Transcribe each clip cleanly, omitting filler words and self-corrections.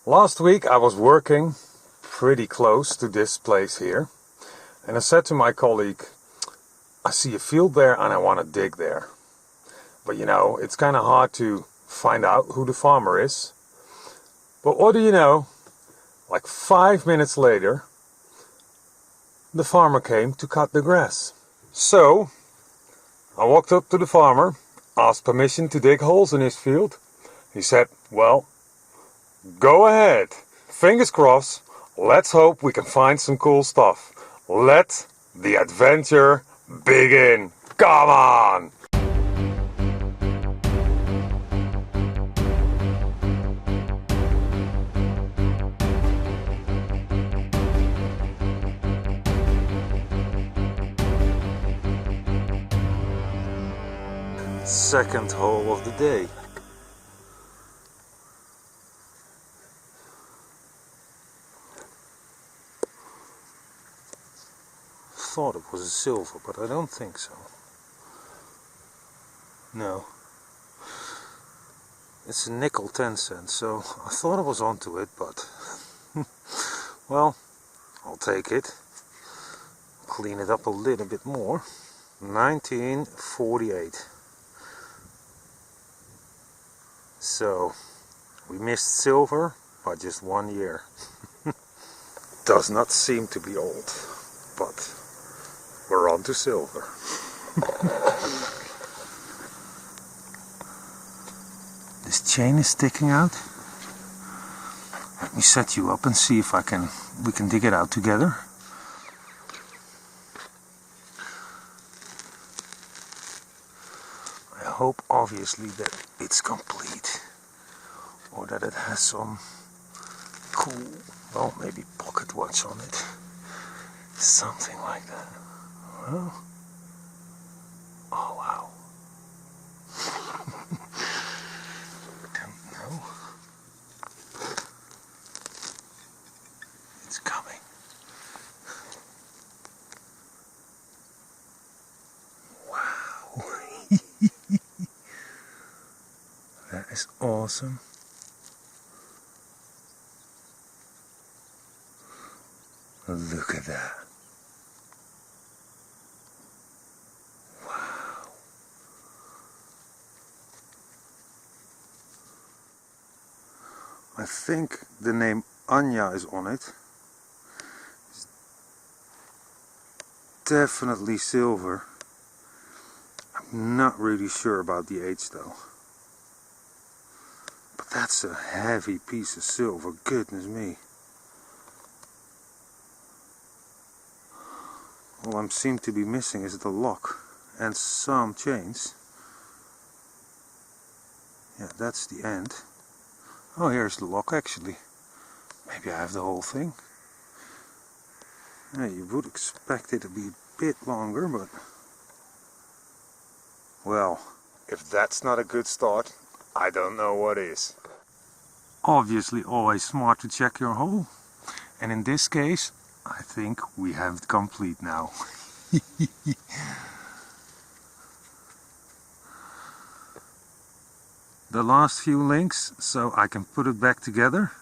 Last week I was working pretty close to this place here, and I said to my colleague, I see a field there and I want to dig there. But you know, it's kind of hard to find out who the farmer is. But what do you know? Like 5 minutes later, the farmer came to cut the grass. So I walked up to the farmer, asked permission to dig holes in his field. He said, well, go ahead. Fingers crossed. Let's hope we can find some cool stuff. Let the adventure begin. Come on! Second hole of the day. Thought it was a silver, but I don't think so. No. It's a nickel 10 cents, so I thought I was onto it, but well, I'll take it. Clean it up a little bit more. 1948. So we missed silver by just 1 year. Does not seem to be old, but we're on to silver. This chain is sticking out. Let me set you up and see if we can dig it out together. I hope obviously that it's complete, or that it has some cool, well, maybe pocket watch on it, something like that. Well, oh wow. Don't know. It's coming. Wow. That is awesome. Look at that. Wow. I think the name Anya is on it. It's definitely silver. I'm not really sure about the age though. But that's a heavy piece of silver, goodness me. All I seem to be missing is the lock and some chains. Yeah, that's the end. Oh, here's the lock actually. Maybe I have the whole thing. Yeah, you would expect it to be a bit longer, but well, if that's not a good start, I don't know what is. Obviously always smart to check your hole, and in this case I think we have it complete now. The last few links, so I can put it back together.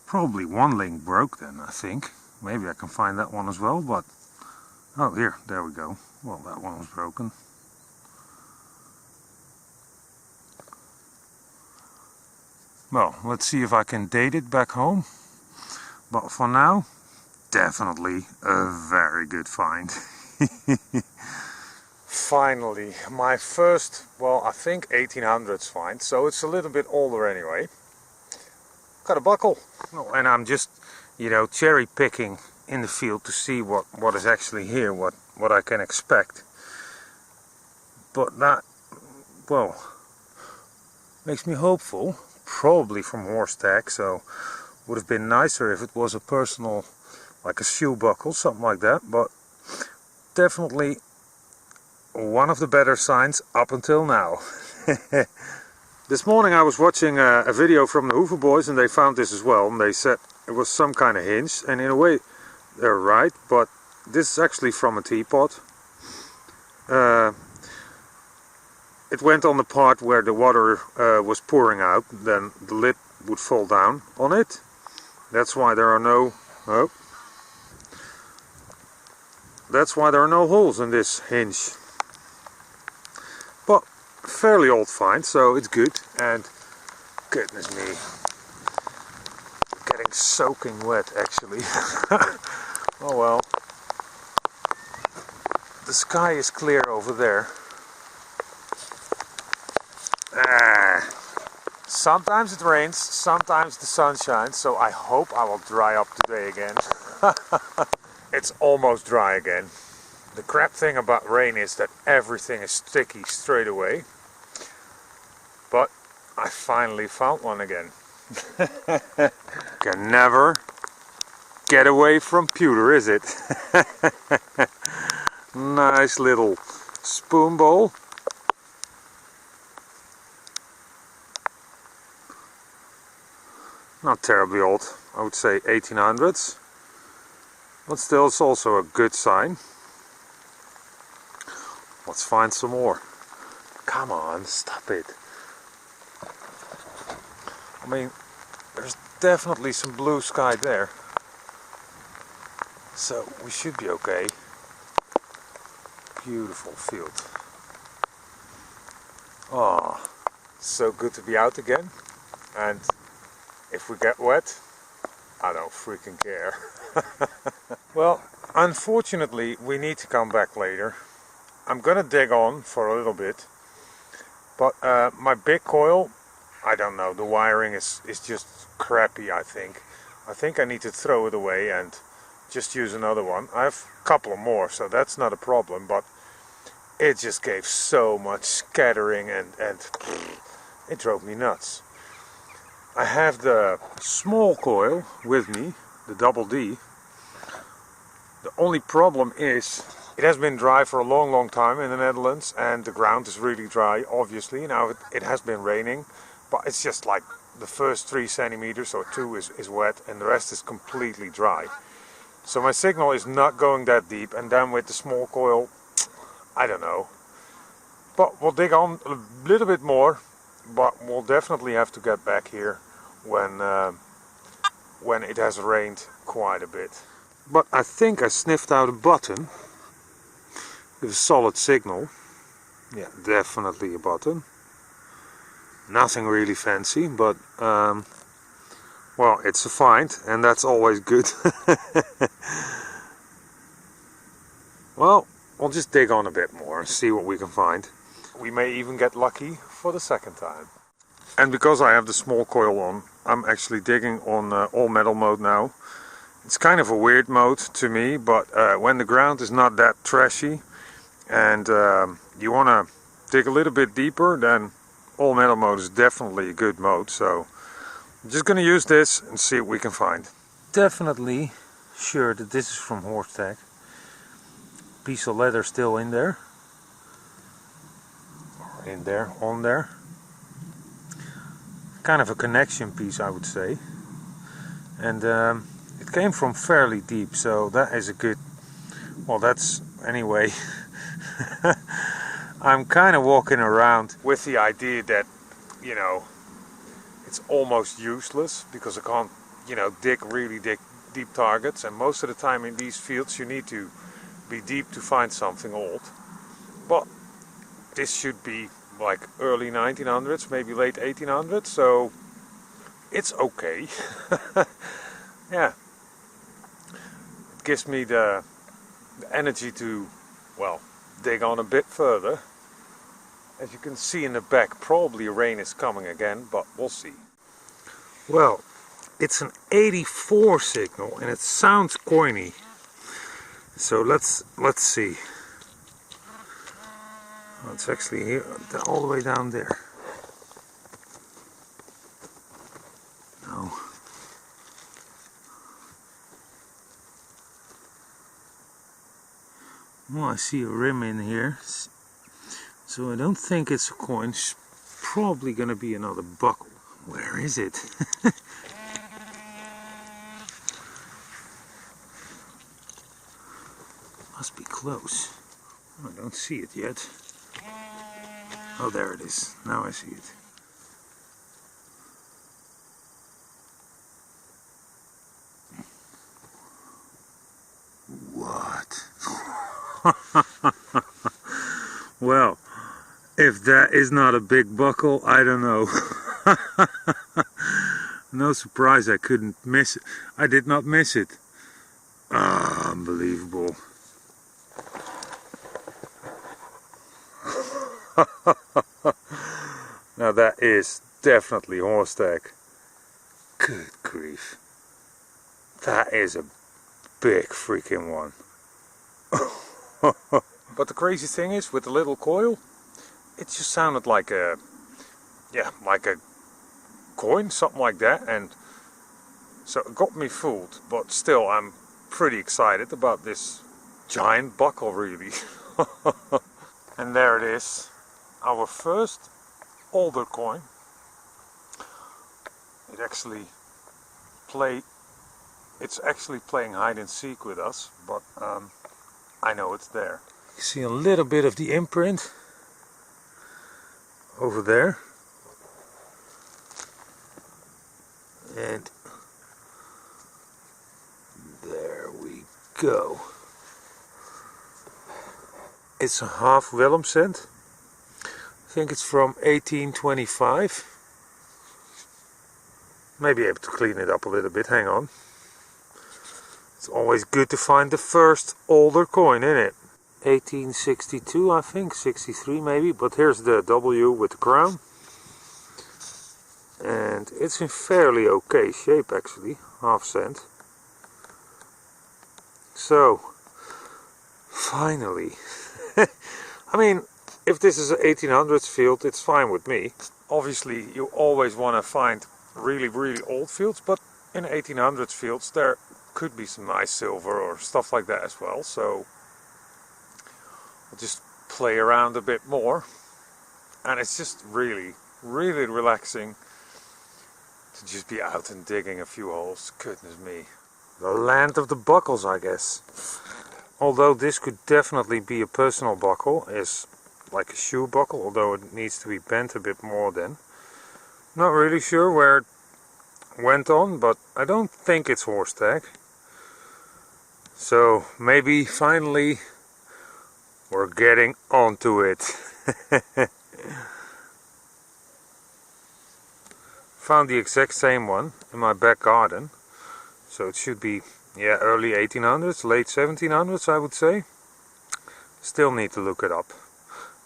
Probably one link broke then, I think. Maybe I can find that one as well, but oh, here, there we go. Well, that one was broken. Well, let's see if I can date it back home. But for now, definitely a very good find. Finally, my first, well, I think 1800s find, so it's a little bit older anyway. Got a buckle. Oh, and I'm just, you know, cherry picking in the field to see what is actually here, what I can expect. But that, well, makes me hopeful. Probably from horse tack, so would have been nicer if it was a personal, like a shoe buckle, something like that, but definitely one of the better signs up until now. This morning I was watching a video from the Hoover boys, and they found this as well, and they said it was some kind of hinge, and in a way they're right, but this is actually from a teapot. It went on the part where the water was pouring out, then the lid would fall down on it. That's why there are no holes in this hinge. But fairly old find, so it's good. And goodness me, getting soaking wet actually. Oh well. The sky is clear over there. Sometimes it rains, sometimes the sun shines, so I hope I will dry up today again. It's almost dry again. The crap thing about rain is that everything is sticky straight away. But I finally found one again. Can never get away from pewter, is it? Nice little spoon bowl. Not terribly old, I would say 1800s. But still, it's also a good sign. Let's find some more. Come on, stop it. I mean, there's definitely some blue sky there. So we should be okay. Beautiful field. Ah, so good to be out again. And if we get wet, I don't freaking care. Well, unfortunately, we need to come back later. I'm gonna dig on for a little bit. But my big coil, I don't know, the wiring is just crappy, I think. I think I need to throw it away and just use another one. I have a couple of more, so that's not a problem, but it just gave so much scattering and it drove me nuts. I have the small coil with me, the double D. The only problem is it has been dry for a long time in the Netherlands, and the ground is really dry, obviously. Now it has been raining, but it's just like the first 3 centimeters or 2 is wet, and the rest is completely dry. So my signal is not going that deep, and then with the small coil, I don't know. But we'll dig on a little bit more, but we'll definitely have to get back here when it has rained quite a bit. But I think I sniffed out a button with a solid signal. Yeah, definitely a button. Nothing really fancy, but well, it's a find, and that's always good. Well, we'll just dig on a bit more and see what we can find. We may even get lucky for the second time. And because I have the small coil on, I'm actually digging on all metal mode now. It's kind of a weird mode to me, but when the ground is not that trashy and you want to dig a little bit deeper, then all metal mode is definitely a good mode. So I'm just going to use this and see what we can find. Definitely sure that this is from horseback. Piece of leather still in there. Or in there, on there. Kind of a connection piece, I would say. And it came from fairly deep, so that is a good, well, that's anyway. I'm kind of walking around with the idea that, you know, it's almost useless because I can't, you know, dig deep targets, and most of the time in these fields you need to be deep to find something old. But this should be like early 1900s, maybe late 1800s, so it's okay. Yeah, it gives me the energy to, well, dig on a bit further. As you can see in the back, probably rain is coming again, but we'll see. Well, it's an 84 signal and it sounds coiny, so let's see. Oh, it's actually here, all the way down there. No. Well, I see a rim in here, so I don't think it's a coin. It's probably gonna be another buckle. Where is it? Must be close. Oh, I don't see it yet. Oh, there it is. Now I see it. Well, if that is not a big buckle, I don't know. No surprise I couldn't miss it. I did not miss it. Ah, unbelievable. Now that is definitely horseback. Good grief. That is a big freaking one. But the crazy thing is, with the little coil, it just sounded like a, yeah, like a coin, something like that, and so it got me fooled. But still, I'm pretty excited about this giant buckle, really. And there it is, our first older coin. It's actually playing hide and seek with us, but I know it's there. You see a little bit of the imprint over there, and there we go. It's a half vellum cent. I think it's from 1825. Maybe able to clean it up a little bit, hang on. It's always good to find the first older coin, isn't it? 1862, I think, 63 maybe, but here's the W with the crown. And it's in fairly okay shape actually, half cent. So, finally. I mean, if this is an 1800s field, it's fine with me. Obviously, you always want to find really old fields, but in 1800s fields there could be some nice silver or stuff like that as well, so I'll just play around a bit more, and it's just really relaxing to just be out and digging a few holes. Goodness me. The land of the buckles, I guess. Although this could definitely be a personal buckle, is like a shoe buckle, although it needs to be bent a bit more then. Not really sure where it went on, but I don't think it's horse tag. So maybe finally we're getting onto it. Found the exact same one in my back garden. So it should be, yeah, early 1800s, late 1700s I would say. Still need to look it up.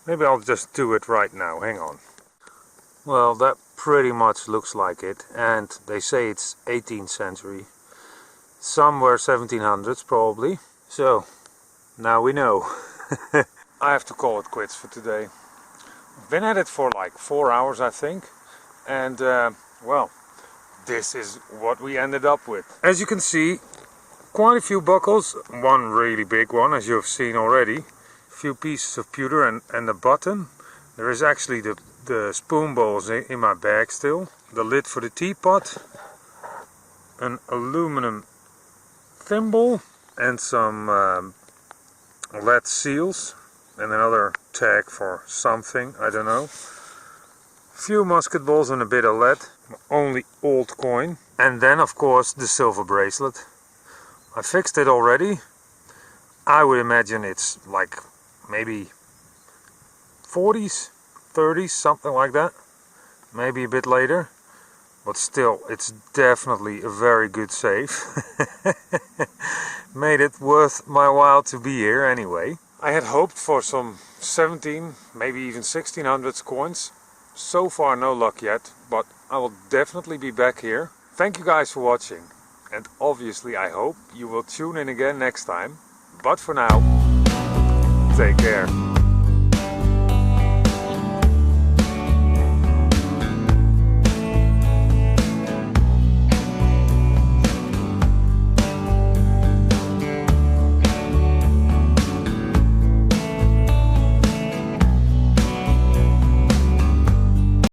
Maybe I'll just do it right now, hang on. Well, that pretty much looks like it, and they say it's 18th century. Somewhere 1700s probably. So, now we know. I have to call it quits for today. I've been at it for like 4 hours I think, and well, this is what we ended up with. As you can see, quite a few buckles, one really big one as you have seen already, a few pieces of pewter and a button. There is actually the spoon bowls in my bag still, the lid for the teapot, an aluminum thimble and some lead seals and another tag for something, I don't know. A few musket balls and a bit of lead, only old coin, and then of course the silver bracelet. I fixed it already. I would imagine it's like maybe 40s, 30s, something like that, maybe a bit later, but still it's definitely a very good save. Made it worth my while to be here anyway. I had hoped for some 17, maybe even 1600s coins. So far no luck yet, but I will definitely be back here. Thank you guys for watching, and obviously I hope you will tune in again next time. But for now, take care.